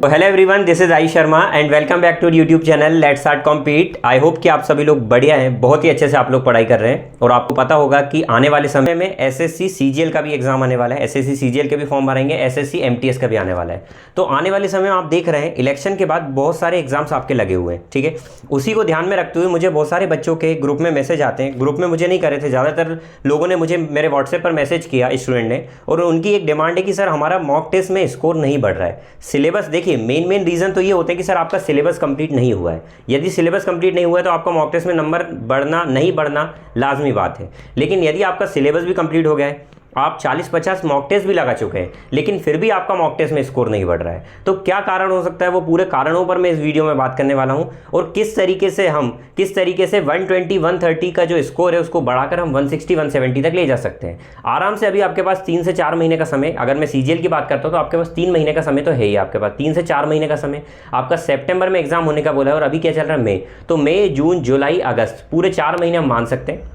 तो hello everyone, this is I Sharma and welcome back to YouTube channel let's start compete. I hope कि आप सभी लोग बढ़िया हैं, बहुत ही अच्छे से आप लोग पढ़ाई कर रहे हैं। और आपको पता होगा कि आने वाले समय में एसएससी सीजीएल का भी एग्जाम आने वाला है, एसएससी सीजीएल के भी फॉर्म भरेंगे, एसएससी एमटीएस का भी आने वाला है। तो आने वाले समय में आप देख रहे हैं इलेक्शन के बाद बहुत सारे एग्जाम्स आपके लगे हुए हैं, ठीक है। उसी को ध्यान में रखते हुए मुझे बहुत सारे बच्चों के ग्रुप में मैसेज आते हैं, ग्रुप में मुझे नहीं करे थे, ज़्यादातर लोगों ने मुझे मेरे व्हाट्सएप पर मैसेज किया स्टूडेंट ने, और उनकी एक डिमांड है कि सर हमारा मॉक टेस्ट में स्कोर नहीं बढ़ रहा है। सिलेबस देखिए, मेन रीज़न तो ये होता है कि सर आपका सिलेबस कंप्लीट नहीं हुआ है। यदि सिलेबस कंप्लीट नहीं हुआ है तो आपका मॉक टेस्ट में नंबर बढ़ना नहीं बढ़ना लाजमी बात है। लेकिन यदि आपका सिलेबस भी कंप्लीट हो गया है, आप 40-50 मॉक टेस्ट भी लगा चुके हैं, लेकिन फिर भी आपका मॉक टेस्ट में स्कोर नहीं बढ़ रहा है, तो क्या कारण हो सकता है, वो पूरे कारणों पर मैं इस वीडियो में बात करने वाला हूं। और किस तरीके से 120-130 का जो स्कोर है उसको बढ़ाकर हम 160-170 तक ले जा सकते हैं आराम से। अभी आपके पास 3 से 4 महीने का समय, अगर मैं सीजीएल की बात करता हूं तो आपके पास 3 महीने का समय तो है ही, आपके पास 3 से 4 महीने का समय। आपका सितंबर में एग्जाम होने का बोला है और अभी क्या चल रहा है, मई। तो मई, जून, जुलाई, अगस्त, पूरे 4 महीने हम मान सकते हैं।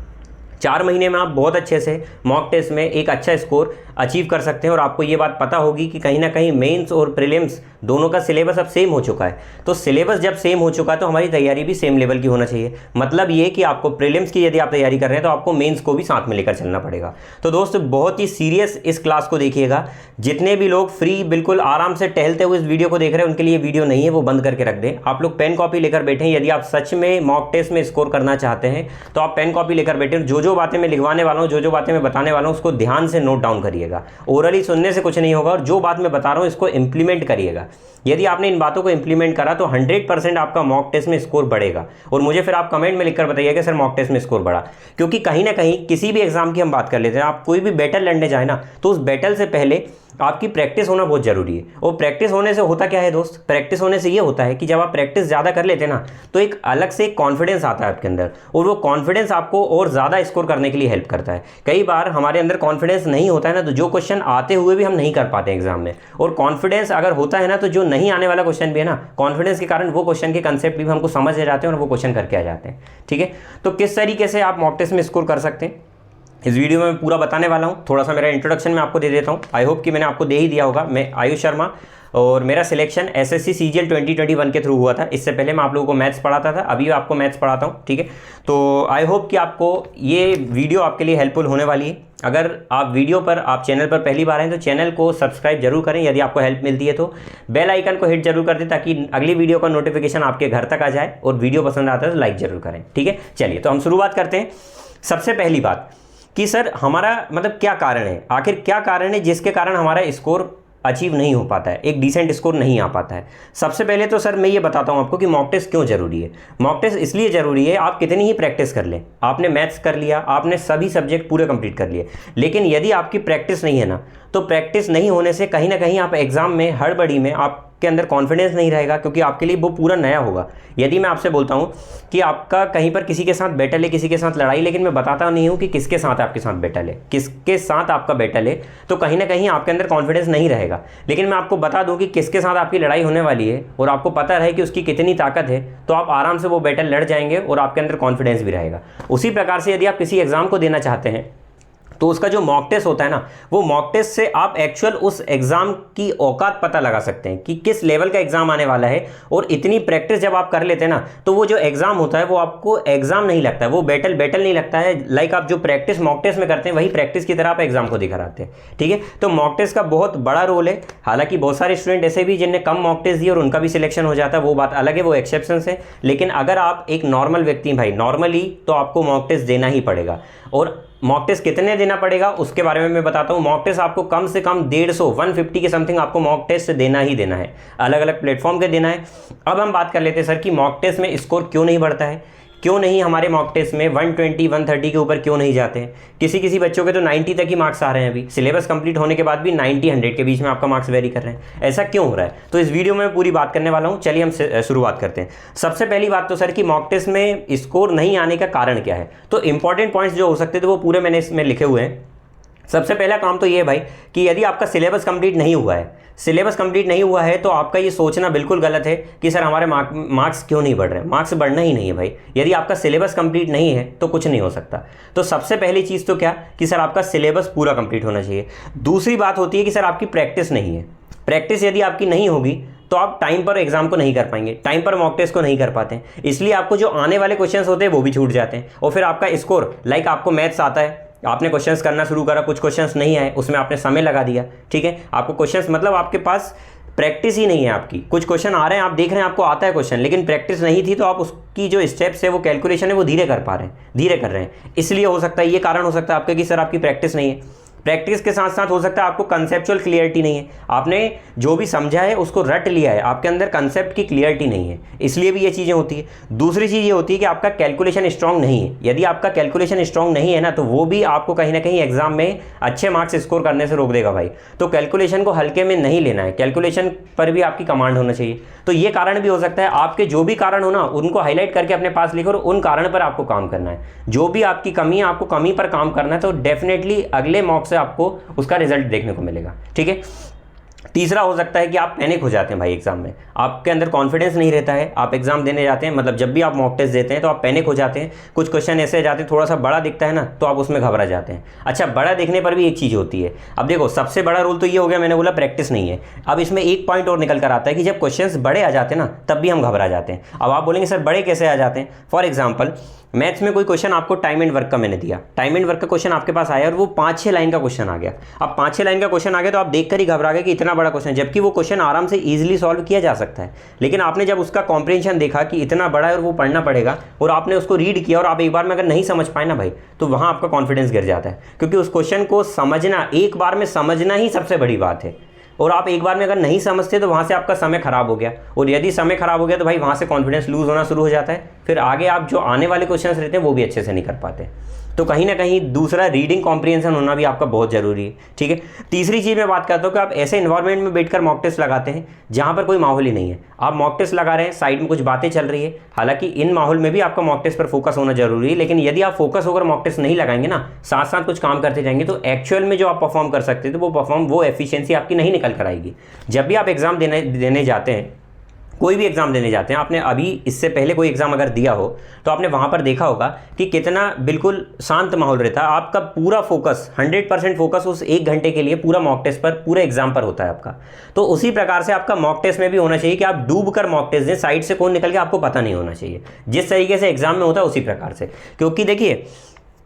4 महीने में आप बहुत अच्छे से मॉक टेस्ट में एक अच्छा स्कोर अचीव कर सकते हैं। और आपको ये बात पता होगी कि कहीं ना कहीं मेंस और प्रीलिम्स दोनों का सिलेबस अब सेम हो चुका है। तो सिलेबस जब सेम हो चुका है तो हमारी तैयारी भी सेम लेवल की होना चाहिए। मतलब ये कि आपको प्रीलिम्स की यदि आप तैयारी कर रहे हैं तो आपको मेंस को भी साथ में लेकर चलना पड़ेगा। तो दोस्तों बहुत ही सीरियस इस क्लास को देखिएगा। जितने भी लोग फ्री बिल्कुल आराम से टहलते हुए इस वीडियो को देख रहे हैं उनके लिए वीडियो नहीं है, वो बंद करके रख दें। आप लोग पेन कॉपी लेकर बैठें। यदि आप सच में मॉक टेस्ट में स्कोर करना चाहते हैं तो आप पेन कॉपी लेकर बैठे। जो बातें मैं लिखवाने वाला हूँ, जो बातें मैं बताने वाला हूँ, उसको ध्यान से नोट डाउन करिएगा। ओरली सुनने से कुछ नहीं होगा, और जो बात मैं बता रहा हूँ इसको इंप्लीमेंट करिएगा। यदि आपने इन बातों को इंप्लीमेंट करा तो 100% आपका मॉक टेस्ट में स्कोर बढ़ेगा। और मुझे फिर आप कमेंट में लिखकर बताइए कि सर मॉक टेस्ट में स्कोर बढ़ा। क्योंकि कहीं ना कहीं किसी भी एग्जाम की हम बात कर लेते हैं, आप कोई भी बैटल लड़ने जाए ना, तो उस बैटल से पहले आपकी प्रैक्टिस होना बहुत जरूरी है। और प्रैक्टिस होने से होता क्या है दोस्त, प्रैक्टिस होने से ये होता है कि जब आप प्रैक्टिस ज़्यादा कर लेते हैं ना, तो एक अलग से कॉन्फिडेंस आता है आपके अंदर, और वो कॉन्फिडेंस आपको और ज़्यादा स्कोर करने के लिए हेल्प करता है। कई बार हमारे अंदर कॉन्फिडेंस नहीं होता है ना, तो जो क्वेश्चन आते हुए भी हम नहीं कर पाते एग्जाम में। और कॉन्फिडेंस अगर होता है ना, तो जो नहीं आने वाला क्वेश्चन भी है ना, कॉन्फिडेंस के कारण वो क्वेश्चन के कंसेप्ट भी हमको समझ आ जाते हैं और वो क्वेश्चन करके आ जाते हैं, ठीक है। तो किस तरीके से आप मॉक टेस्ट में स्कोर कर सकते हैं इस वीडियो में मैं पूरा बताने वाला हूं। थोड़ा सा मेरा इंट्रोडक्शन मैं आपको दे देता हूं। आई होप कि मैंने आपको दे ही दिया होगा। मैं आयुष शर्मा, और मेरा सिलेक्शन एसएससी सीजीएल 2021 के थ्रू हुआ था। इससे पहले मैं आप लोगों को मैथ्स पढ़ाता था, अभी आपको मैथ्स पढ़ाता हूं, ठीक है। तो आई होप कि आपको ये वीडियो आपके लिए हेल्पफुल होने वाली है। अगर आप चैनल पर पहली बार हैं तो चैनल को सब्सक्राइब जरूर करें। यदि आपको हेल्प मिलती है तो बेल आइकन को हिट जरूर कर दें ताकि अगली वीडियो का नोटिफिकेशन आपके घर तक आ जाए। और वीडियो पसंद आता है तो लाइक जरूर करें, ठीक है। चलिए तो हम शुरुआत करते हैं। सबसे पहली बात कि सर हमारा मतलब क्या कारण है, आखिर क्या कारण है जिसके कारण हमारा स्कोर अचीव नहीं हो पाता है, एक डिसेंट स्कोर नहीं आ पाता है। सबसे पहले तो सर मैं ये बताता हूँ आपको कि मॉक टेस्ट क्यों जरूरी है। मॉक टेस्ट इसलिए जरूरी है, आप कितनी ही प्रैक्टिस कर लें, आपने मैथ्स कर लिया, आपने सभी सब्जेक्ट पूरे कंप्लीट कर लिए, लेकिन यदि आपकी प्रैक्टिस नहीं है ना, तो प्रैक्टिस नहीं होने से कहीं ना कहीं आप एग्जाम में हड़बड़ी में आपके अंदर कॉन्फिडेंस नहीं रहेगा, क्योंकि आपके लिए वो पूरा नया होगा। यदि मैं आपसे बोलता हूँ कि आपका कहीं पर किसी के साथ बैटल है, किसी के साथ लड़ाई, लेकिन मैं बताता नहीं हूँ कि किसके साथ आपके साथ बैटल है, किसके साथ आपका बैटल है, तो कहीं ना कहीं आपके अंदर कॉन्फिडेंस नहीं रहेगा। लेकिन मैं आपको बता दूँ कि किसके साथ आपकी लड़ाई होने वाली है और आपको पता रहे कि उसकी कितनी ताकत है, तो आप आराम से वो बैटल लड़ जाएंगे और आपके अंदर कॉन्फिडेंस भी रहेगा। उसी प्रकार से यदि आप किसी एग्जाम को देना चाहते हैं तो उसका जो मॉक टेस्ट होता है ना, वो मॉक टेस्ट से आप एक्चुअल उस एग्जाम की औकात पता लगा सकते हैं कि किस लेवल का एग्जाम आने वाला है। और इतनी प्रैक्टिस जब आप कर लेते हैं ना, तो वो जो एग्जाम होता है वो आपको एग्जाम नहीं लगता है, वो बैटल नहीं लगता है। लाइक आप जो प्रैक्टिस मॉक टेस्ट में करते हैं वही प्रैक्टिस की तरह आप एग्जाम को दिखा आते हैं, ठीक है। तो मॉक टेस्ट का बहुत बड़ा रोल है। हालांकि बहुत सारे स्टूडेंट ऐसे भी जिनने कम मॉक टेस्ट दिए और उनका भी सिलेक्शन हो जाता है, वो बात अलग है, वो एक्सेप्शन है। लेकिन अगर आप एक नॉर्मल व्यक्ति भाई नॉर्मली, तो आपको मॉक टेस्ट देना ही पड़ेगा। और मॉक टेस्ट कितने देना पड़ेगा उसके बारे में मैं बताता हूं। मॉक टेस्ट आपको कम से कम 150 के समथिंग आपको मॉक टेस्ट देना ही देना है, अलग अलग प्लेटफॉर्म के देना है। अब हम बात कर लेते हैं सर कि मॉक टेस्ट में स्कोर क्यों नहीं बढ़ता है, क्यों नहीं हमारे मॉक टेस्ट में 120-130 के ऊपर क्यों नहीं जाते हैं। किसी बच्चों के तो 90 तक ही मार्क्स आ रहे हैं। अभी सिलेबस कंप्लीट होने के बाद भी 90-100 के बीच में आपका मार्क्स वेरी कर रहे हैं। ऐसा क्यों हो रहा है, तो इस वीडियो में पूरी बात करने वाला हूं। चलिए हम शुरुआत करते हैं। सबसे पहली बात तो सर कि मॉक टेस्ट में स्कोर नहीं आने का कारण क्या है। तो इंपॉर्टेंट पॉइंट्स जो हो सकते थे वो पूरे मैंने इसमें लिखे हुए हैं। सबसे पहला काम तो ये है भाई कि यदि आपका सिलेबस कंप्लीट नहीं हुआ है, सिलेबस कंप्लीट नहीं हुआ है तो आपका ये सोचना बिल्कुल गलत है कि सर हमारे मार्क्स क्यों नहीं बढ़ रहे। मार्क्स बढ़ना ही नहीं है भाई। यदि आपका सिलेबस कंप्लीट नहीं है तो कुछ नहीं हो सकता। तो सबसे पहली चीज़ तो क्या कि सर आपका सिलेबस पूरा कंप्लीट होना चाहिए। दूसरी बात होती है कि सर आपकी प्रैक्टिस नहीं है। प्रैक्टिस यदि आपकी नहीं होगी तो आप टाइम पर एग्जाम को नहीं कर पाएंगे, टाइम पर मॉक टेस्ट को नहीं कर पाते, इसलिए आपको जो आने वाले क्वेश्चंस होते हैं वो भी छूट जाते हैं। और फिर आपका स्कोर, लाइक आपको मैथ्स आता है, आपने क्वेश्चंस करना शुरू करा, कुछ क्वेश्चंस नहीं आए, उसमें आपने समय लगा दिया, ठीक है, आपको क्वेश्चंस मतलब आपके पास प्रैक्टिस ही नहीं है आपकी, कुछ क्वेश्चन आ रहे हैं, आप देख रहे हैं आपको आता है क्वेश्चन, लेकिन प्रैक्टिस नहीं थी, तो आप उसकी जो स्टेप्स है, वो कैलकुलेशन है, वो धीरे कर पा रहे हैं, धीरे कर रहे हैं। इसलिए हो सकता है, ये कारण हो सकता है आपका कि सर आपकी प्रैक्टिस नहीं है। प्रैक्टिस के साथ साथ हो सकता है आपको कंसेप्चुअल क्लियरिटी नहीं है, आपने जो भी समझा है उसको रट लिया है, आपके अंदर कंसेप्ट की क्लियरिटी नहीं है, इसलिए भी ये चीज़ें होती है। दूसरी चीज़ ये होती है कि आपका कैलकुलेशन स्ट्रांग नहीं है। यदि आपका कैलकुलेशन स्ट्रांग नहीं है ना, तो वो भी आपको कहीं ना कहीं एग्जाम में अच्छे मार्क्स स्कोर करने से रोक देगा भाई। तो कैलकुलेशन को हल्के में नहीं लेना है, कैलकुलेशन पर भी आपकी कमांड होना चाहिए। तो ये कारण भी हो सकता है, आपके जो भी कारण हो ना, उनको हाईलाइट करके अपने पास लिखो और उन कारण पर आपको काम करना है। जो भी आपकी कमी है, आपको कमी पर काम करना है, तो डेफिनेटली अगले मॉक से आपको उसका रिजल्ट देखने को मिलेगा, ठीक है। तीसरा हो सकता है कि आप पैनिक हो जाते हैं भाई एग्जाम में, आपके अंदर कॉन्फिडेंस नहीं रहता है, आप एग्जाम देने जाते हैं, मतलब जब भी आप मॉक टेस्ट देते हैं तो आप पैनिक हो जाते हैं, कुछ क्वेश्चन ऐसे जाते हैं, थोड़ा सा बड़ा दिखता है ना, तो आप उसमें घबरा जाते हैं। अच्छा, बड़ा दिखने पर भी एक चीज़ होती है, अब देखो सबसे बड़ा रूल तो ये हो गया, मैंने बोला प्रैक्टिस नहीं है। अब इसमें एक पॉइंट और निकल कर आता है कि जब क्वेश्चन बड़े आ जाते हैं ना, तब भी हम घबरा जाते हैं। अब आप बोलेंगे सर बड़े कैसे आ जाते हैं? फॉर एग्जाम्पल, मैथ्स में कोई क्वेश्चन आपको टाइम एंड वर्क का मैंने दिया, टाइम एंड वर्क का क्वेश्चन आपके पास आया और वो 5-6 लाइन का क्वेश्चन आ गया। अब 5-6 लाइन का क्वेश्चन आ गया तो आप देखकर ही घबरा गए कि इतना बड़ा क्वेश्चन, जबकि वो क्वेश्चन आराम से इजीली सॉल्व किया जा सकता है। लेकिन आपने जब उसका कॉम्प्रिहेंशन देखा कि इतना बड़ा है और वो पढ़ना पड़ेगा, और आपने उसको रीड किया और आप एक बार में अगर नहीं समझ पाए ना भाई, तो वहाँ आपका कॉन्फिडेंस गिर जाता है, क्योंकि उस क्वेश्चन को समझना, एक बार में समझना ही सबसे बड़ी बात है। और आप एक बार में अगर नहीं समझते तो वहाँ से आपका समय खराब हो गया, और यदि समय खराब हो गया तो भाई वहाँ से कॉन्फिडेंस लूज होना शुरू हो जाता है, फिर आगे आप जो आने वाले क्वेश्चंस रहते हैं वो भी अच्छे से नहीं कर पाते। तो कहीं ना कहीं दूसरा रीडिंग कॉम्प्रिहेंशन होना भी आपका बहुत ज़रूरी है, ठीक है। तीसरी चीज़ मैं बात करता हूँ कि आप ऐसे इन्वायरमेंट में बैठकर मॉक टेस्ट लगाते हैं जहाँ पर कोई माहौल ही नहीं है, आप मॉक टेस्ट लगा रहे हैं, साइड में कुछ बातें चल रही है, हालांकि इन माहौल में भी आपका मॉक टेस्ट पर फोकस होना जरूरी है, लेकिन यदि आप फोकस होकर मॉक टेस्ट नहीं लगाएंगे ना, साथ साथ कुछ काम करते जाएंगे, तो एक्चुअल में जो आप परफॉर्म कर सकते थे वो एफिशिएंसी आपकी नहीं निकल कर आएगी। जब भी आप एग्जाम देने जाते हैं, कोई भी एग्जाम देने जाते हैं, आपने अभी इससे पहले कोई एग्जाम अगर दिया हो तो आपने वहाँ पर देखा होगा कि कितना बिल्कुल शांत माहौल रहता है, आपका पूरा फोकस 100% फोकस उस 1 घंटे के लिए पूरा मॉक टेस्ट पर, पूरे एग्जाम पर होता है आपका। तो उसी प्रकार से आपका मॉक टेस्ट में भी होना चाहिए कि आप डूब कर मॉक टेस्ट दें, साइड से कौन निकल के आपको पता नहीं होना चाहिए, जिस तरीके से एग्जाम में होता है उसी प्रकार से। क्योंकि देखिए,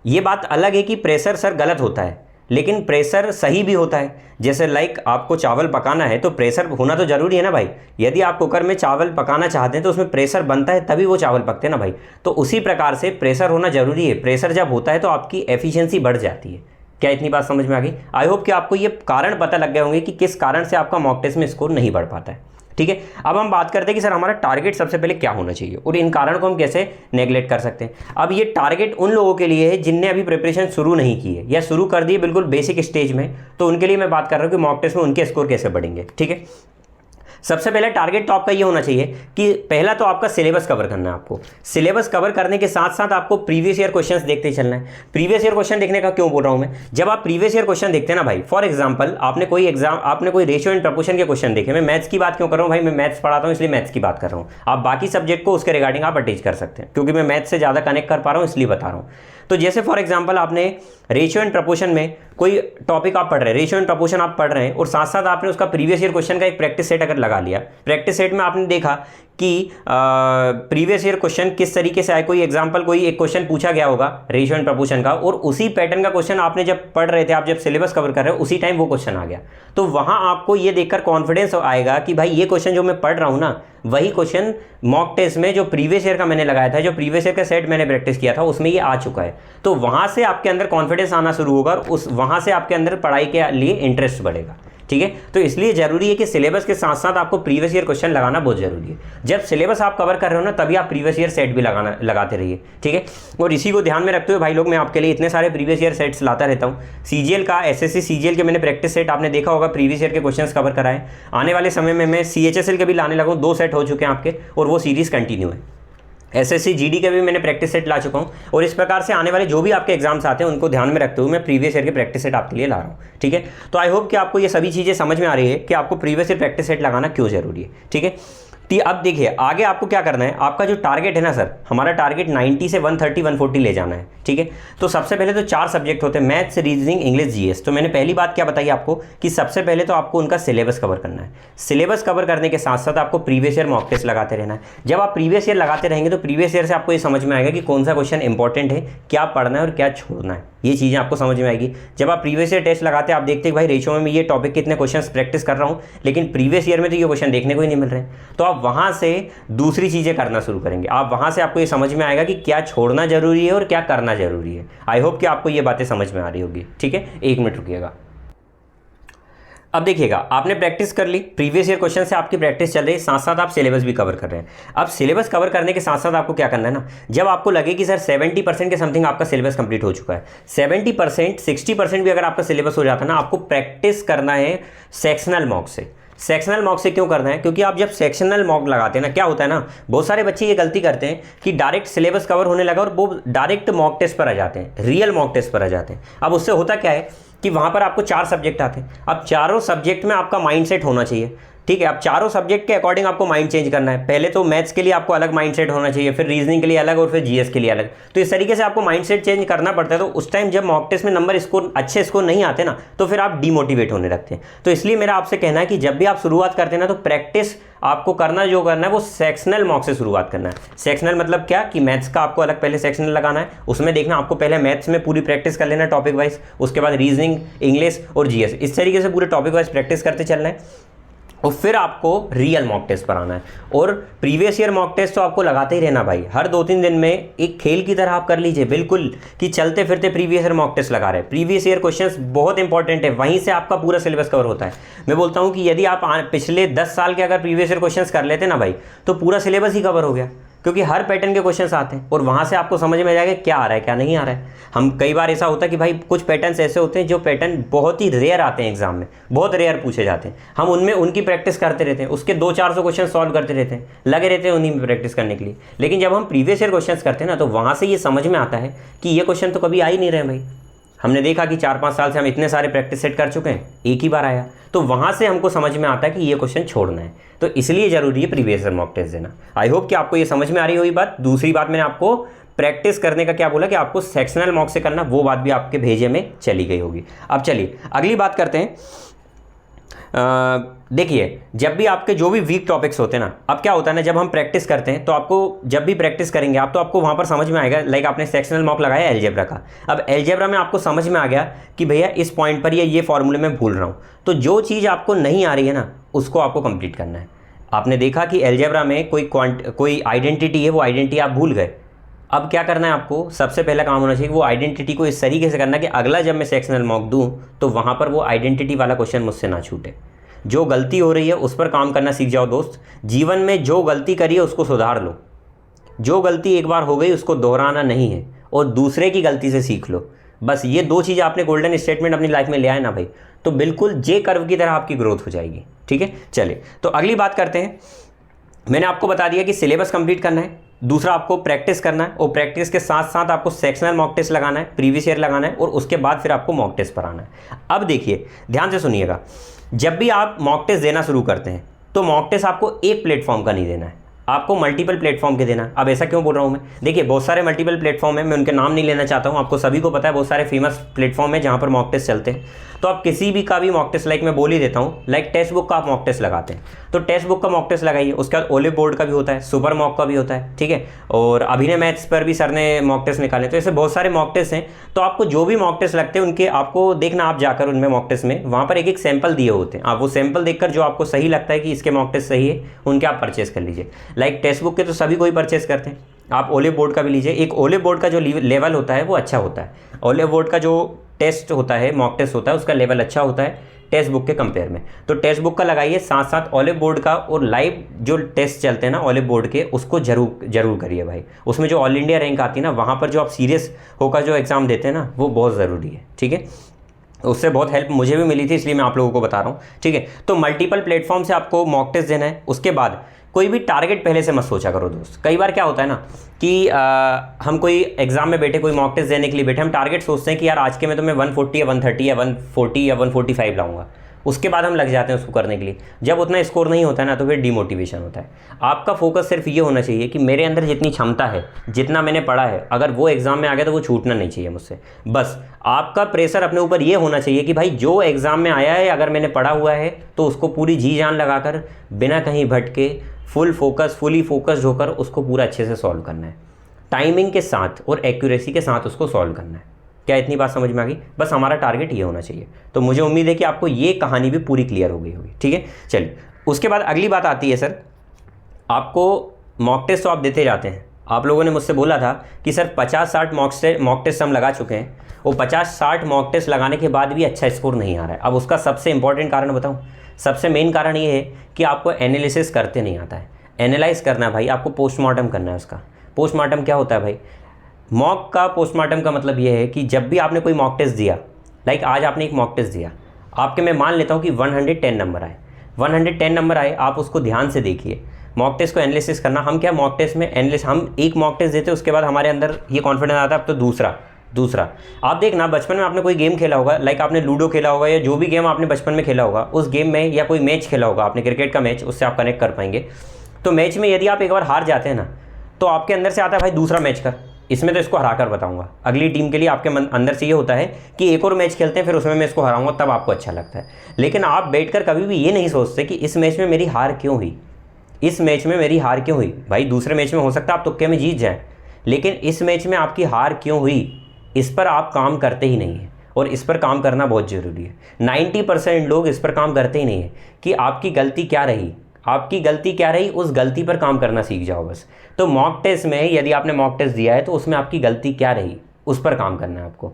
ये बात अलग है कि प्रेशर सर गलत होता है, लेकिन प्रेशर सही भी होता है। जैसे लाइक आपको चावल पकाना है तो प्रेशर होना तो जरूरी है ना भाई, यदि आप कुकर में चावल पकाना चाहते हैं तो उसमें प्रेशर बनता है, तभी वो चावल पकते हैं ना भाई। तो उसी प्रकार से प्रेशर होना जरूरी है, प्रेशर जब होता है तो आपकी एफिशिएंसी बढ़ जाती है। क्या इतनी बात समझ में आ गई? आई होप कि आपको ये कारण पता लग गए होंगे कि किस कारण से आपका मॉक टेस्ट में स्कोर नहीं बढ़ पाता है, ठीक है। अब हम बात करते हैं कि सर हमारा टारगेट सबसे पहले क्या होना चाहिए और इन कारणों को हम कैसे नेगलेक्ट कर सकते हैं। अब ये टारगेट उन लोगों के लिए है जिनने अभी प्रिपरेशन शुरू नहीं की है या शुरू कर दी है बिल्कुल बेसिक स्टेज में, तो उनके लिए मैं बात कर रहा हूँ कि मॉक टेस्ट में उनके स्कोर कैसे बढ़ेंगे, ठीक है। सबसे पहले टारगेट तो आपका ये होना चाहिए कि पहला तो आपका सिलेबस कवर करना है। आपको सिलेबस कवर करने के साथ साथ आपको प्रीवियस ईयर क्वेश्चंस देखते चलना है। प्रीवियस ईयर क्वेश्चन देखने का क्यों बोल रहा हूं मैं, जब आप प्रीवियस ईयर क्वेश्चन देखते हैं ना भाई, फॉर एग्जांपल आपने कोई रेशियो एंड प्रपोर्शन के क्वेश्चन देखे, मैं मैथ्स की बात क्यों कर रहा हूं भाई, मैं मैथ्स पढ़ाता हूं इसलिए मैथ्स की बात कर रहा हूं, आप बाकी सब्जेक्ट को उसके रिगार्डिंग आप अटैच कर सकते हैं, क्योंकि मैं मैथ्स से ज़्यादा कनेक्ट कर पा रहा हूँ इसलिए बता रहा हूँ। तो जैसे फॉर एग्जांपल आपने रेशियो एंड प्रपोर्शन में कोई टॉपिक आप पढ़ रहे हैं, रेशियो एंड प्रपोर्शन आप पढ़ रहे हैं, और साथ साथ आपने उसका प्रीवियस ईयर क्वेश्चन का एक प्रैक्टिस सेट अगर लगा लिया, प्रैक्टिस सेट में आपने देखा कि प्रीवियस ईयर क्वेश्चन किस तरीके से आए, कोई एग्जांपल कोई एक क्वेश्चन पूछा गया होगा रेशियो एंड प्रपोर्शन का, और उसी पैटर्न का क्वेश्चन आपने जब पढ़ रहे थे, आप जब सिलेबस कवर कर रहे हो उसी टाइम वो क्वेश्चन आ गया, तो वहां आपको ये देखकर कॉन्फिडेंस आएगा कि भाई ये क्वेश्चन जो मैं पढ़ रहा हूँ ना, वही क्वेश्चन मॉक टेस्ट में जो प्रीवियस ईयर का मैंने लगाया था, जो प्रीवियस ईयर का सेट मैंने प्रैक्टिस किया था, उसमें ये आ चुका है। तो वहां से आपके अंदर कॉन्फिडेंस आना शुरू होगा और वहां से आपके अंदर पढ़ाई के लिए इंटरेस्ट बढ़ेगा, ठीक है। तो इसलिए जरूरी है कि सिलेबस के साथ साथ आपको प्रीवियस ईयर क्वेश्चन लगाना बहुत जरूरी है। जब सिलेबस आप कवर कर रहे हो ना, तभी आप प्रीवियस ईयर सेट भी लगाते रहिए, ठीक है। और इसी को ध्यान में रखते हुए भाई लोग, मैं आपके लिए इतने सारे प्रीवियस ईयर सेट्स लाता रहता हूँ। सीजीएल का, एसएससी सीजीएल के मैंने प्रैक्टिस सेट आपने देखा होगा, प्रीवियस ईयर के क्वेश्चंस कवर कराए। आने वाले समय में मैं सीएचएसएल के भी लाने लगा हूँ, 2 सेट हो चुके हैं आपके, और वो सीरीज कंटिन्यू है। एसएससी जीडी के भी मैंने प्रैक्टिस सेट ला चुका हूँ, और इस प्रकार से आने वाले जो भी आपके एग्जाम्स आते हैं उनको ध्यान में रखते हुए मैं प्रीवियस ईयर के प्रैक्टिस सेट आपके लिए ला रहा हूँ, ठीक है। तो आई होप कि आपको ये सभी चीज़ें समझ में आ रही है कि आपको प्रीवियस ईयर प्रैक्टिस सेट लगाना क्यों जरूरी है, ठीक है। अब देखिए आगे आपको क्या करना है, आपका जो टारगेट है ना सर, हमारा टारगेट 90 से 130 140 ले जाना है, ठीक है। तो सबसे पहले तो 4 सब्जेक्ट होते हैं, मैथ्स, रीजनिंग, इंग्लिश, जीएस। तो मैंने पहली बात क्या बताई आपको कि सबसे पहले तो आपको उनका सिलेबस कवर करना है। सिलेबस कवर करने के साथ साथ आपको प्रीवियस ईयर मॉक टेस्ट लगाते रहना है। जब आप प्रीवियस ईयर लगाते रहेंगे तो प्रीवियस ईयर से आपको ये समझ में आएगा कि कौन सा क्वेश्चन इंपॉर्टेंट है, क्या पढ़ना है और क्या छोड़ना है, ये चीज़ें आपको समझ में आएगी। जब आप प्रीवियस ईयर टेस्ट लगाते हैं, आप देखते हैं भाई रेशियो में मैं ये टॉपिक कितने क्वेश्चंस प्रैक्टिस कर रहा हूँ, लेकिन प्रीवियस ईयर में तो ये क्वेश्चन देखने को ही नहीं मिल रहे हैं। तो आप वहाँ से दूसरी चीज़ें करना शुरू करेंगे। आप वहाँ से आपको ये समझ में आएगा कि क्या छोड़ना जरूरी है और क्या करना जरूरी है। आई होप कि आपको ये बातें समझ में आ रही होगी, ठीक है। 1 मिनट रुकिएगा। अब देखिएगा, आपने प्रैक्टिस कर ली, प्रीवियस ईयर क्वेश्चन से आपकी प्रैक्टिस चल रही है, साथ साथ आप सिलेबस भी कवर कर रहे हैं। अब सिलेबस कवर करने के साथ साथ आपको क्या करना है ना, जब आपको लगे कि सर 70% के समथिंग आपका सिलेबस कंप्लीट हो चुका है, 70% 60% भी अगर आपका सिलेबस हो जाता है ना, आपको प्रैक्टिस करना है सेक्शनल मॉक से। सेक्शनल मॉक से क्यों करना है, क्योंकि आप जब सेक्शनल मॉक लगाते हैं ना, क्या होता है ना, बहुत सारे बच्चे ये गलती करते हैं कि डायरेक्ट सिलेबस कवर होने लगा और वो डायरेक्ट मॉक टेस्ट पर आ जाते हैं, रियल मॉक टेस्ट पर आ जाते हैं। अब उससे होता क्या है कि वहाँ पर आपको 4 सब्जेक्ट आते हैं। अब चारों सब्जेक्ट में आपका माइंडसेट होना चाहिए, ठीक है। अब चारों सब्जेक्ट के अकॉर्डिंग आपको माइंड चेंज करना है। पहले तो मैथ्स के लिए आपको अलग माइंडसेट होना चाहिए, फिर रीजनिंग के लिए अलग और फिर जीएस के लिए अलग। तो इस तरीके से आपको माइंडसेट चेंज करना पड़ता है। तो उस टाइम जब मॉक टेस्ट में नंबर अच्छे स्कोर नहीं आते ना, तो फिर आप डीमोटिवेट होने लगते हैं। तो इसलिए मेरा आपसे कहना है कि जब भी आप शुरुआत करते हैं ना, तो प्रैक्टिस आपको करना जो करना है वो सेक्शनल मॉक से शुरुआत करना है। सेक्शनल मतलब क्या कि मैथ्स का आपको अलग पहले सेक्शनल लगाना है, उसमें देखना आपको पहले मैथ्स में पूरी प्रैक्टिस कर लेना टॉपिक वाइज, उसके बाद रीजनिंग, इंग्लिश और जीएस, इस तरीके से पूरे टॉपिक वाइज प्रैक्टिस करते चलना है। और फिर आपको रियल मॉक टेस्ट पर आना है। और प्रीवियस ईयर मॉक टेस्ट तो आपको लगाते ही रहना भाई, हर 2-3 दिन में एक खेल की तरह आप कर लीजिए बिल्कुल, कि चलते फिरते प्रीवियस ईयर मॉक टेस्ट लगा रहे हैं। प्रीवियस ईयर क्वेश्चंस बहुत इंपॉर्टेंट है, वहीं से आपका पूरा सिलेबस कवर होता है। मैं बोलता हूं कि यदि आप पिछले 10 साल के अगर प्रीवियस ईयर क्वेश्चंस कर लेते ना भाई, तो पूरा सिलेबस ही कवर हो गया, क्योंकि हर पैटर्न के क्वेश्चंस आते हैं और वहाँ से आपको समझ में आ जाएगा क्या आ रहा है क्या नहीं आ रहा है। हम कई बार ऐसा होता है कि भाई कुछ पैटर्न्स ऐसे होते हैं जो पैटर्न बहुत ही रेयर आते हैं एग्जाम में, बहुत रेयर पूछे जाते हैं, हम उनमें उनकी प्रैक्टिस करते रहते हैं, उसके 200-400 क्वेश्चन सॉल्व करते रहते हैं, लगे रहते हैं उन्हीं में प्रैक्टिस करने के लिए। लेकिन जब हम प्रीवियस ईयर क्वेश्चन करते हैं ना, तो वहाँ से ये समझ में आता है कि ये क्वेश्चन तो कभी आ ही नहीं रहे भाई। हमने देखा कि 4-5 साल से हम इतने सारे प्रैक्टिस सेट कर चुके हैं, एक ही बार आया, तो वहाँ से हमको समझ में आता है कि ये क्वेश्चन छोड़ना है। तो इसलिए जरूरी है प्रीवियस ईयर मॉक टेस्ट देना। आई होप कि आपको ये समझ में आ रही होगी बात। दूसरी बात मैंने आपको प्रैक्टिस करने का क्या बोला कि आपको सेक्शनल मॉक से करना, वो बात भी आपके भेजे में चली गई होगी। अब चलिए अगली बात करते हैं। देखिए, जब भी आपके जो भी वीक टॉपिक्स होते हैं ना, अब क्या होता है ना, जब हम प्रैक्टिस करते हैं तो आपको जब भी प्रैक्टिस करेंगे आप, तो आपको वहाँ पर समझ में आएगा। लाइक आपने सेक्शनल मॉक लगाया एलजेब्रा का, अब एलजेब्रा में आपको समझ में आ गया कि भैया इस पॉइंट पर ये फॉर्मूले में भूल रहा हूँ, तो जो चीज़ आपको नहीं आ रही है ना, उसको आपको कंप्लीट करना है। आपने देखा कि एलजेब्रा में कोई आइडेंटिटी है, वो आइडेंटिटी आप भूल गए। अब क्या करना है आपको, सबसे पहला काम होना चाहिए वो आइडेंटिटी को इस तरीके से करना कि अगला जब मैं सेक्शनल मॉक दूं तो वहाँ पर वो आइडेंटिटी वाला क्वेश्चन मुझसे ना छूटे। जो गलती हो रही है उस पर काम करना सीख जाओ दोस्त। जीवन में जो गलती करी है उसको सुधार लो। जो गलती एक बार हो गई उसको दोहराना नहीं है, और दूसरे की गलती से सीख लो। बस ये 2 चीज़ आपने गोल्डन स्टेटमेंट अपनी लाइफ में ले आए ना भाई, तो बिल्कुल जे कर्व की तरह आपकी ग्रोथ हो जाएगी। ठीक है, चलिए तो अगली बात करते हैं। मैंने आपको बता दिया कि सिलेबस कंप्लीट करना है, दूसरा आपको प्रैक्टिस करना है, और प्रैक्टिस के साथ साथ आपको सेक्शनल मॉक टेस्ट लगाना है, प्रीवियस ईयर लगाना है, और उसके बाद फिर आपको मॉक टेस्ट पर आना है। अब देखिए ध्यान से सुनिएगा, जब भी आप मॉक टेस्ट देना शुरू करते हैं तो मॉक टेस्ट आपको एक प्लेटफॉर्म का नहीं देना है, आपको मल्टीपल प्लेटफॉर्म के देना। अब ऐसा क्यों बोल रहा हूँ मैं, देखिए बहुत सारे मल्टीपल प्लेटफॉर्म है, मैं उनके नाम नहीं लेना चाहता हूँ, आपको सभी को पता है बहुत सारे फेमस प्लेटफॉर्म है जहाँ पर मॉक टेस्ट चलते हैं। तो आप किसी भी का भी मॉक टेस्ट, लाइक मैं बोल ही देता हूँ, लाइक टेक्स्ट बुक का आप मॉक टेस्ट लगाते हैं तो टेक्स्ट बुक का मॉक टेस्ट लगाइए, उसके बाद ओलिव बोर्ड का भी होता है, सुपर मॉक का भी होता है, ठीक है, और अभिनय मैथ्स पर भी सर ने मॉक टेस्ट निकाले। तो ऐसे बहुत सारे मॉक टेस्ट हैं, तो आपको जो भी मॉक टेस्ट लगते हैं उनके आपको देखना, आप जाकर उनमें मॉक टेस्ट में वहाँ पर एक एक सैंपल दिए होते हैं, आप वो सैंपल देखकर जो आपको सही लगता है कि इसके मॉक टेस्ट सही है, उनके आप परचेस कर लीजिए। लाइक टेक्स्ट बुक के तो सभी कोई परचेस करते हैं, आप ओलिव बोर्ड का भी लीजिए। एक ओलिव बोर्ड का जो लेवल होता है वो अच्छा होता है, ओलिव बोर्ड का जो टेस्ट होता है, मॉक टेस्ट होता है, उसका लेवल अच्छा होता है टेक्स्ट बुक के कंपेयर में। तो टेक्स्ट बुक का लगाइए, साथ साथ ओलिव बोर्ड का, और लाइव जो टेस्ट चलते हैं ना ओलिव बोर्ड के, उसको जरूर करिए भाई। उसमें जो ऑल इंडिया रैंक आती है ना, वहाँ पर जो आप सीरियस होकर जो एग्ज़ाम देते हैं ना, वो बहुत ज़रूरी है। ठीक है, उससे बहुत हेल्प मुझे भी मिली थी, इसलिए मैं आप लोगों को बता रहा हूँ। ठीक है, तो मल्टीपल प्लेटफॉर्म से आपको मॉक टेस्ट देना है। उसके बाद कोई भी टारगेट पहले से मत सोचा करो दोस्त। कई बार क्या होता है ना कि हम कोई एग्जाम में बैठे, कोई मॉक टेस्ट देने के लिए बैठे, हम टारगेट सोचते हैं कि यार आज के में तो मैं 140 या 130 या 140 या 145 लाऊंगा, उसके बाद हम लग जाते हैं उसको करने के लिए। जब उतना स्कोर नहीं होता है ना तो फिर डिमोटिवेशन होता है। आपका फोकस सिर्फ ये होना चाहिए कि मेरे अंदर जितनी क्षमता है, जितना मैंने पढ़ा है, अगर वो एग्ज़ाम में आ गया तो वो छूटना नहीं चाहिए मुझसे। बस आपका प्रेशर अपने ऊपर ये होना चाहिए कि भाई जो एग्ज़ाम में आया है अगर मैंने पढ़ा हुआ है तो उसको पूरी जी जान लगाकर बिना कहीं भटके फुली फोकस्ड होकर उसको पूरा अच्छे से सॉल्व करना है, टाइमिंग के साथ और एक्यूरेसी के साथ उसको सॉल्व करना है। क्या इतनी बात समझ में आ गई? बस हमारा टारगेट ये होना चाहिए। तो मुझे उम्मीद है कि आपको ये कहानी भी पूरी क्लियर हो गई होगी। ठीक है, चलिए उसके बाद अगली बात आती है सर, आपको मॉक टेस्ट तो आप देते जाते हैं। आप लोगों ने मुझसे बोला था कि सर 50-60 मॉक टेस्ट हम लगा चुके हैं, वो 50-60 मॉक टेस्ट लगाने के बाद भी अच्छा स्कोर नहीं आ रहा है। अब उसका सबसे इंपॉर्टेंट कारण बताऊँ? सबसे मेन कारण ये है कि आपको एनालिसिस करते नहीं आता है। एनालाइज करना है भाई, आपको पोस्टमार्टम करना है उसका। पोस्टमार्टम क्या होता है भाई? मॉक का पोस्टमार्टम का मतलब ये है कि जब भी आपने कोई मॉक टेस्ट दिया, लाइक आज आपने एक मॉक टेस्ट दिया, आपके मैं मान लेता हूँ कि 110 नंबर आए, 110 नंबर आए, आप उसको ध्यान से देखिए। मॉक टेस्ट को एनालिसिस करना, हम क्या मॉक टेस्ट में एनालिसिस, हम एक मॉक टेस्ट देते हैं उसके बाद हमारे अंदर ये कॉन्फिडेंस आता है अब तो दूसरा आप देखना, बचपन में आपने कोई गेम खेला होगा, लाइक आपने लूडो खेला होगा या जो भी गेम आपने बचपन में खेला होगा, उस गेम में या कोई मैच खेला होगा आपने, क्रिकेट का मैच, उससे आप कनेक्ट कर पाएंगे। तो मैच में यदि आप एक बार हार जाते हैं ना तो आपके अंदर से आता है भाई दूसरा मैच कर, इसमें तो इसको हरा कर बताऊंगा। अगली टीम के लिए आपके अंदर से ये होता है कि एक और मैच खेलते हैं फिर उसमें मैं इसको हराऊंगा, तब आपको अच्छा लगता है। लेकिन आप बैठकर कभी भी ये नहीं सोचते कि इस मैच में मेरी हार क्यों हुई, इस मैच में मेरी हार क्यों हुई। भाई दूसरे मैच में हो सकता है आप तुक्के में जीत जाएं, लेकिन इस मैच में आपकी हार क्यों हुई, इस पर आप काम करते ही नहीं हैं। और इस पर काम करना बहुत ज़रूरी है। 90% लोग इस पर काम करते ही नहीं है कि आपकी गलती क्या रही, आपकी गलती क्या रही, उस गलती पर काम करना सीख जाओ बस। तो मॉक टेस्ट में यदि आपने मॉक टेस्ट दिया है तो उसमें आपकी गलती क्या रही उस पर काम करना है आपको।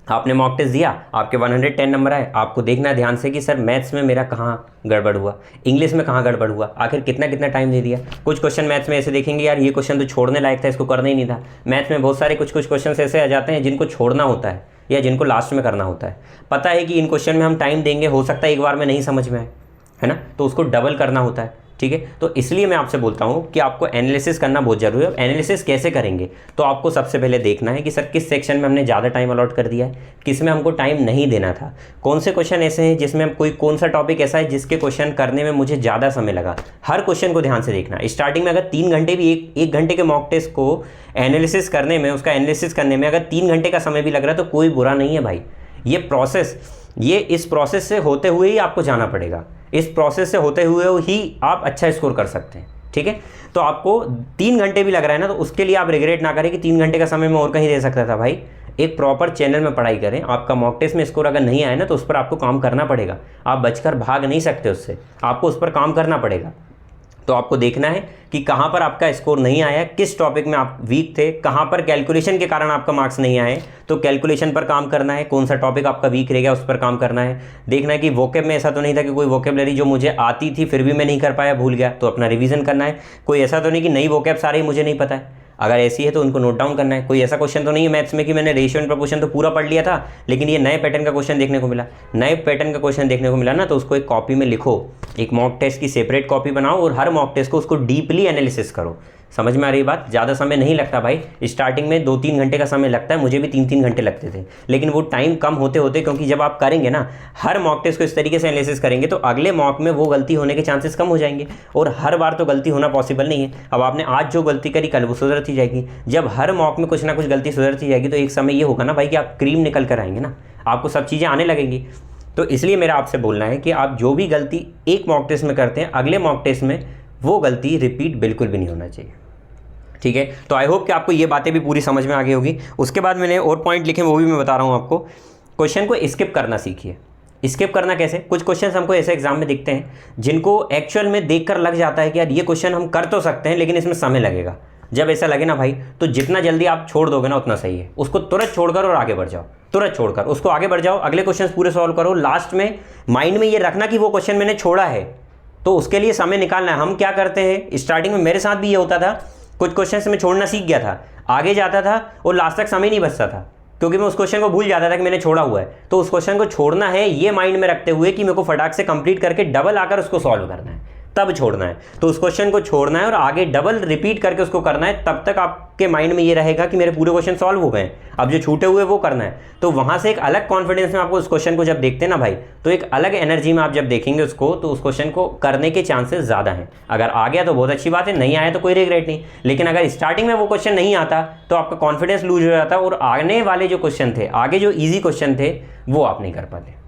आपने मॉक टेस्ट दिया, आपके 110 नंबर आए, आपको देखना है ध्यान से कि सर मैथ्स में मेरा कहाँ गड़बड़ हुआ, इंग्लिश में कहाँ गड़बड़ हुआ, आखिर कितना टाइम दे दिया। कुछ क्वेश्चन मैथ्स में ऐसे देखेंगे यार ये क्वेश्चन तो छोड़ने लायक था, इसको करना ही नहीं था। मैथ्स में बहुत सारे कुछ क्वेश्चन ऐसे आ जाते हैं जिनको छोड़ना होता है या जिनको लास्ट में करना होता है। पता है कि इन क्वेश्चन में हम टाइम देंगे, हो सकता है एक बार में नहीं समझ में आए, है ना, तो उसको डबल करना होता है। ठीक है, तो इसलिए मैं आपसे बोलता हूँ कि आपको एनालिसिस करना बहुत जरूरी है। एनालिसिस कैसे करेंगे? तो आपको सबसे पहले देखना है कि सर किस सेक्शन में हमने ज़्यादा टाइम अलॉट कर दिया है, किस में हमको टाइम नहीं देना था, कौन से क्वेश्चन ऐसे हैं जिसमें हम कौन सा टॉपिक ऐसा है जिसके क्वेश्चन करने में मुझे ज़्यादा समय लगा। हर क्वेश्चन को ध्यान से देखना। स्टार्टिंग में अगर 3 घंटे भी एक घंटे के मॉक टेस्ट को एनालिसिस करने में, उसका एनालिसिस करने में अगर 3 घंटे का समय भी लग रहा है तो कोई बुरा नहीं है भाई। इस प्रोसेस से होते हुए ही आपको जाना पड़ेगा, इस प्रोसेस से होते हुए ही आप अच्छा स्कोर कर सकते हैं। ठीक है, तो आपको 3 घंटे भी लग रहा है ना तो उसके लिए आप रिग्रेट ना करें कि 3 घंटे का समय मैं और कहीं दे सकता था। भाई एक प्रॉपर चैनल में पढ़ाई करें। आपका मॉक टेस्ट में स्कोर अगर नहीं आया ना तो उस पर आपको काम करना पड़ेगा, आप बचकर भाग नहीं सकते उससे, आपको उस पर काम करना पड़ेगा। तो आपको देखना है कि कहाँ पर आपका स्कोर नहीं आया, किस टॉपिक में आप वीक थे, कहाँ पर कैलकुलेशन के कारण आपका मार्क्स नहीं आए, तो कैलकुलेशन पर काम करना है। कौन सा टॉपिक आपका वीक रह गया उस पर काम करना है। देखना है कि वोकेब में ऐसा तो नहीं था कि कोई वोकेबलरी जो मुझे आती थी फिर भी मैं नहीं कर पाया, भूल गया, तो अपना रिवीजन करना है। कोई ऐसा तो नहीं कि नई वोकेब सारी मुझे नहीं पता है, अगर ऐसी है तो उनको नोट डाउन करना है। कोई ऐसा क्वेश्चन तो नहीं है मैथ्स में कि मैंने रेशियो एंड प्रोपोर्शन तो पूरा पढ़ लिया था लेकिन ये नए पैटर्न का क्वेश्चन देखने को मिला। नए पैटर्न का क्वेश्चन देखने को मिला ना तो उसको एक कॉपी में लिखो, एक मॉक टेस्ट की सेपरेट कॉपी बनाओ और हर मॉक टेस्ट को उसको डीपली एनालिसिस करो। समझ में आ रही बात? ज़्यादा समय नहीं लगता भाई, स्टार्टिंग में 2-3 घंटे का समय लगता है, मुझे भी 3-3 घंटे लगते थे, लेकिन वो टाइम कम होते होते, क्योंकि जब आप करेंगे ना हर मॉक टेस्ट को इस तरीके से एनालिसिस करेंगे तो अगले मॉक में वो गलती होने के चांसेस कम हो जाएंगे। और हर बार तो गलती होना पॉसिबल नहीं है। अब आपने आज जो गलती करी कल वो सुधरती जाएगी। जब हर मॉक में कुछ ना कुछ गलती सुधरती जाएगी तो एक समय ये होगा ना भाई कि आप क्रीम निकल कर आएंगे ना, आपको सब चीज़ें आने लगेंगी। तो इसलिए मेरा आपसे बोलना है कि आप जो भी गलती एक मॉक टेस्ट में करते हैं अगले मॉक टेस्ट में वो गलती रिपीट बिल्कुल भी नहीं होना चाहिए। ठीक है, तो आई होप कि आपको ये बातें भी पूरी समझ में आ गई होगी। उसके बाद मैंने और पॉइंट लिखे वो भी मैं बता रहा हूँ आपको। क्वेश्चन को स्किप करना सीखिए। स्किप करना कैसे? कुछ क्वेश्चन हमको ऐसे एग्जाम में दिखते हैं जिनको एक्चुअल में देखकर लग जाता है कि यार ये क्वेश्चन हम कर तो सकते हैं लेकिन इसमें समय लगेगा। जब ऐसा लगे ना भाई तो जितना जल्दी आप छोड़ दोगे ना उतना सही है। उसको तुरंत छोड़कर और आगे बढ़ जाओ, तुरंत छोड़कर उसको आगे बढ़ जाओ, अगले क्वेश्चन पूरे सॉल्व करो। लास्ट में माइंड में ये रखना कि वो क्वेश्चन मैंने छोड़ा है, तो उसके लिए समय निकालना है। हम क्या करते हैं, स्टार्टिंग में मेरे साथ भी ये होता था, कुछ क्वेश्चन मैं छोड़ना सीख गया था, आगे जाता था और लास्ट तक समय नहीं बचता था क्योंकि मैं उस क्वेश्चन को भूल जाता था कि मैंने छोड़ा हुआ है। तो उस क्वेश्चन को छोड़ना है ये माइंड में रखते हुए कि मेरे को फटाक से कंप्लीट करके डबल आकर उसको सॉल्व करना है। तब छोड़ना है। तो उस क्वेश्चन को छोड़ना है और आगे डबल रिपीट करके उसको करना है, तब तक आपके माइंड में ये रहेगा कि मेरे पूरे क्वेश्चन सॉल्व हो गए, अब जो छूटे हुए वो करना है। तो वहाँ से एक अलग कॉन्फिडेंस में आपको उस क्वेश्चन को जब देखते हैं ना भाई, तो एक अलग एनर्जी में आप जब देखेंगे उसको, तो उस क्वेश्चन को करने के चांसेस ज़्यादा हैं। अगर आ गया तो बहुत अच्छी बात है, नहीं आया तो कोई रिग्रेट नहीं। लेकिन अगर स्टार्टिंग में वो क्वेश्चन नहीं आता तो आपका कॉन्फिडेंस लूज हो जाता और आने वाले जो क्वेश्चन थे, आगे जो ईजी क्वेश्चन थे, वो आप नहीं कर पाते।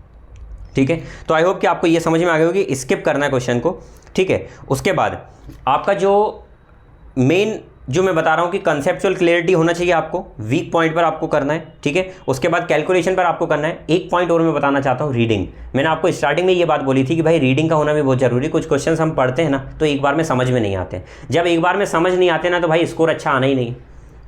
ठीक है, तो आई होप कि आपको ये समझ में आ गया होगी, स्किप करना है क्वेश्चन को। ठीक है, उसके बाद आपका जो मेन जो मैं बता रहा हूँ कि कंसेप्चुअल क्लियरिटी होना चाहिए आपको, वीक पॉइंट पर आपको करना है। ठीक है, उसके बाद कैलकुलेशन पर आपको करना है। एक पॉइंट और मैं बताना चाहता हूँ, रीडिंग। मैंने आपको स्टार्टिंग में ये बात बोली थी कि भाई रीडिंग का होना भी बहुत जरूरी है। कुछ क्वेश्चन हम पढ़ते हैं ना तो एक बार में समझ में नहीं आते, जब एक बार में समझ नहीं आते ना तो भाई स्कोर अच्छा आना ही नहीं।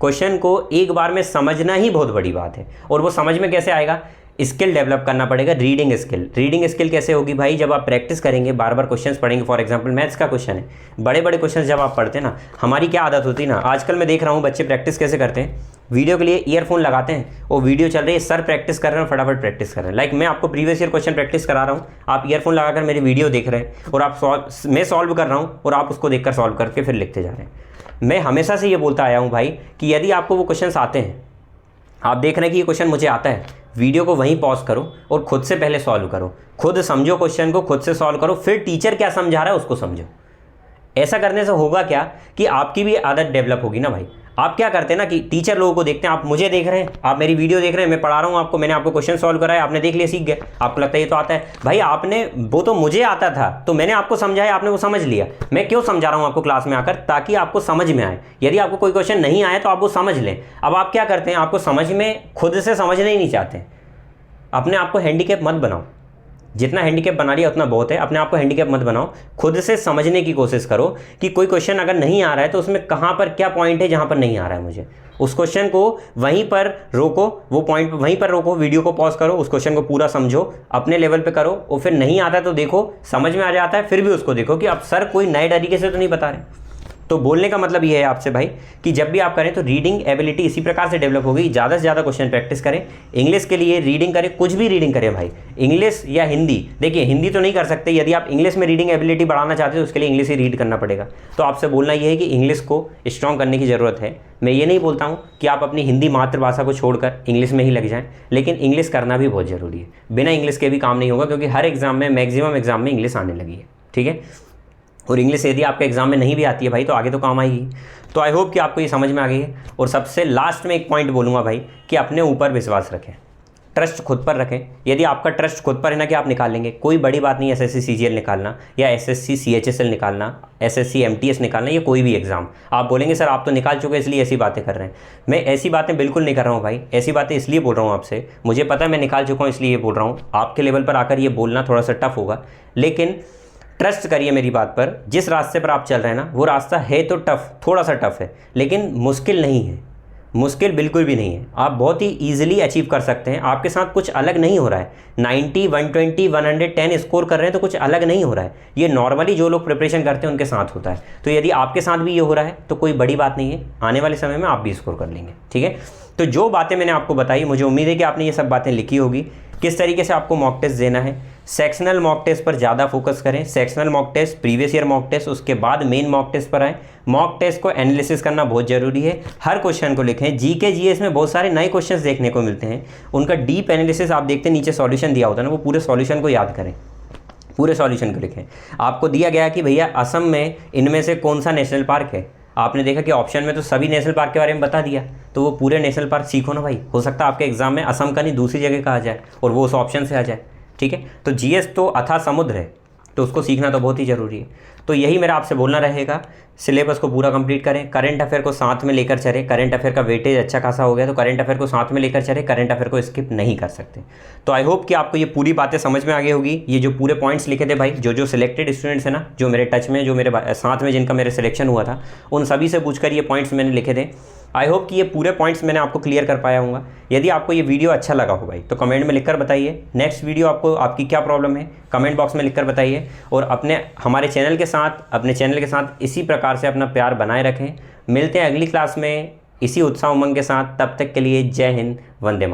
क्वेश्चन को एक बार में समझना ही बहुत बड़ी बात है, और वो समझ में कैसे आएगा, स्किल डेवलप करना पड़ेगा, रीडिंग स्किल। रीडिंग स्किल कैसे होगी भाई, जब आप प्रैक्टिस करेंगे, बार बार क्वेश्चंस पढ़ेंगे। फॉर एग्जांपल मैथ्स का क्वेश्चन है, बड़े बड़े क्वेश्चंस जब आप पढ़ते हैं ना, हमारी क्या आदत होती है ना, आजकल मैं देख रहा हूँ बच्चे प्रैक्टिस कैसे करते हैं, वीडियो के लिए ईयरफोन लगाते हैं, वो वीडियो चल रही है, सर प्रैक्टिस कर रहे हैं, फटाफट प्रैक्टिस कर रहे हैं। लाइक मैं आपको प्रीवियस ईयर क्वेश्चन प्रैक्टिस करा रहा हूँ, आप ईयरफोन लगाकर मेरी वीडियो देख रहे हैं और आप मैं सॉल्व कर रहा हूँ और आप उसको देखकर सॉल्व करके फिर लिखते जा रहे हैं। मैं हमेशा से ये बोलता आया हूँ भाई कि यदि आपको वो क्वेश्चन आते हैं, आप देख रहे हैं कि ये क्वेश्चन मुझे आता है, वीडियो को वहीं पॉज करो और खुद से पहले सॉल्व करो, खुद समझो क्वेश्चन को, खुद से सॉल्व करो, फिर टीचर क्या समझा रहा है उसको समझो। ऐसा करने से होगा क्या कि आपकी भी आदत डेवलप होगी ना भाई। आप क्या करते हैं ना कि टीचर लोगों को देखते हैं, आप मुझे देख रहे हैं, आप मेरी वीडियो देख रहे हैं, मैं पढ़ा रहा हूँ आपको, मैंने आपको क्वेश्चन सॉल्व कराया, आपने देख लिया, सीख गए, आपको लगता है ये तो आता है। भाई आपने, वो तो मुझे आता था तो मैंने आपको समझाया, आपने वो समझ लिया। मैं क्यों समझा रहा हूँ आपको क्लास में आकर, ताकि आपको समझ में आए। यदि आपको कोई क्वेश्चन नहीं आया तो आप वो समझ लें। अब आप क्या करते हैं, आपको समझ में, खुद से समझना ही नहीं चाहते। अपने आप को हैंडीकैप मत बनाओ, जितना हैंडीकैप बना लिया उतना बहुत है। अपने आप को हैंडीकैप मत बनाओ, खुद से समझने की कोशिश करो कि कोई क्वेश्चन अगर नहीं आ रहा है तो उसमें कहाँ पर क्या पॉइंट है जहाँ पर नहीं आ रहा है मुझे, उस क्वेश्चन को वहीं पर रोको, वो पॉइंट वहीं पर रोको, वीडियो को पॉज करो, उस क्वेश्चन को पूरा समझो, अपने लेवल पे करो, और फिर नहीं आता तो देखो, समझ में आ जाता है फिर भी उसको देखो कि अब सर कोई नए तरीके से तो नहीं बता रहे। तो बोलने का मतलब ये है आपसे भाई कि जब भी आप करें तो रीडिंग एबिलिटी इसी प्रकार से डेवलप होगी। ज़्यादा से ज़्यादा क्वेश्चन प्रैक्टिस करें, इंग्लिश के लिए रीडिंग करें, कुछ भी रीडिंग करें भाई, इंग्लिश या हिंदी। देखिए हिंदी तो नहीं कर सकते, यदि आप इंग्लिश में रीडिंग एबिलिटी बढ़ाना चाहते हो तो उसके लिए इंग्लिश ही रीड करना पड़ेगा। तो आपसे बोलना ये है कि इंग्लिश को स्ट्रॉन्ग करने की ज़रूरत है। मैं ये नहीं बोलता हूँ कि आप अपनी हिंदी मातृभाषा को छोड़कर इंग्लिश में ही लग जाएँ, लेकिन इंग्लिश करना भी बहुत ज़रूरी है। बिना इंग्लिश के भी काम नहीं होगा, क्योंकि हर एग्जाम में, मैक्सिमम एग्जाम में इंग्लिश आने लगी है। ठीक है, और इंग्लिश यदि आपके एग्जाम में नहीं भी आती है भाई तो आगे तो काम आएगी। तो आई होप कि आपको ये समझ में आ गई है। और सबसे लास्ट में एक पॉइंट बोलूँगा भाई कि अपने ऊपर विश्वास रखें, ट्रस्ट खुद पर रखें। यदि आपका ट्रस्ट खुद पर है ना कि आप निकाल लेंगे, कोई बड़ी बात नहीं एसएससी सीजीएल निकालना या एसएससी सीएचएसएल निकालना, एसएससी एमटीएस निकालना, या कोई भी एग्जाम। आप बोलेंगे सर आप तो निकाल चुके इसलिए ऐसी बातें कर रहे हैं। मैं ऐसी बातें बिल्कुल नहीं कर रहा हूँ भाई, ऐसी बातें इसलिए बोल रहा हूँ आपसे, मुझे पता है मैं निकाल चुका हूँ इसलिए ये बोल रहा हूँ। आपके लेवल पर आकर ये बोलना थोड़ा सा टफ होगा, लेकिन ट्रस्ट करिए मेरी बात पर। जिस रास्ते पर आप चल रहे हैं ना वो रास्ता है तो टफ, थोड़ा सा टफ है, लेकिन मुश्किल नहीं है, मुश्किल बिल्कुल भी नहीं है। आप बहुत ही ईजिली अचीव कर सकते हैं। आपके साथ कुछ अलग नहीं हो रहा है, 90, 120, 110 स्कोर कर रहे हैं तो कुछ अलग नहीं हो रहा है। ये नॉर्मली जो लोग प्रिपरेशन करते हैं उनके साथ होता है। तो यदि आपके साथ भी ये हो रहा है तो कोई बड़ी बात नहीं है, आने वाले समय में आप भी स्कोर कर लेंगे। ठीक है, तो जो बातें मैंने आपको बताई, मुझे उम्मीद है कि आपने ये सब बातें लिखी होगी। किस तरीके से आपको मॉक टेस्ट देना है, सेक्शनल मॉक टेस्ट पर ज़्यादा फोकस करें। Sectional mock test, previous year mock test, उसके बाद मेन मॉक टेस्ट पर आए। मॉक टेस्ट को एनालिसिस करना बहुत ज़रूरी है, हर क्वेश्चन को लिखें। जीके जीएस में बहुत सारे नए क्वेश्चंस देखने को मिलते हैं, उनका डीप एनालिसिस आप देखते हैं, नीचे सॉल्यूशन दिया होता है ना, वो पूरे सॉल्यूशन को याद करें, पूरे सॉल्यूशन को लिखें। आपको दिया गया कि भैया असम में इनमें से कौन सा नेशनल पार्क है, आपने देखा कि ऑप्शन में तो सभी नेशनल पार्क के बारे में बता दिया, तो वो पूरे नेशनल पार्क सीखो ना भाई। हो सकता है आपके एग्जाम में असम का नहीं दूसरी जगह का आ जाए और वो उस ऑप्शन से आ जाए। ठीक है, तो जीएस तो अथाह समुद्र है, तो उसको सीखना तो बहुत ही ज़रूरी है। तो यही मेरा आपसे बोलना रहेगा, सिलेबस को पूरा कंप्लीट करें, करंट अफेयर को साथ में लेकर चलें। करंट अफेयर का वेटेज अच्छा खासा हो गया तो करंट अफेयर को साथ में लेकर चलें, करंट अफेयर को स्किप नहीं कर सकते। तो आई होप कि आपको ये पूरी बातें समझ में आ गई होगी। ये जो पूरे पॉइंट्स लिखे थे भाई, जो सिलेक्टेड स्टूडेंट्स हैं ना, जो मेरे टच में, जो मेरे साथ में जिनका मेरे सिलेक्शन हुआ था, उन सभी से पूछकर ये पॉइंट्स मैंने लिखे थे। आई होप कि ये पूरे पॉइंट्स मैंने आपको क्लियर कर पाया हूँगा। यदि आपको ये वीडियो अच्छा लगा हो भाई तो कमेंट में लिखकर बताइए। नेक्स्ट वीडियो आपको, आपकी क्या प्रॉब्लम है, कमेंट बॉक्स में लिखकर बताइए। और हमारे चैनल के साथ, अपने चैनल के साथ इसी प्रकार से अपना प्यार बनाए रखें। मिलते हैं अगली क्लास में इसी उत्साह उमंग के साथ। तब तक के लिए जय हिंद, वंदे मातरम।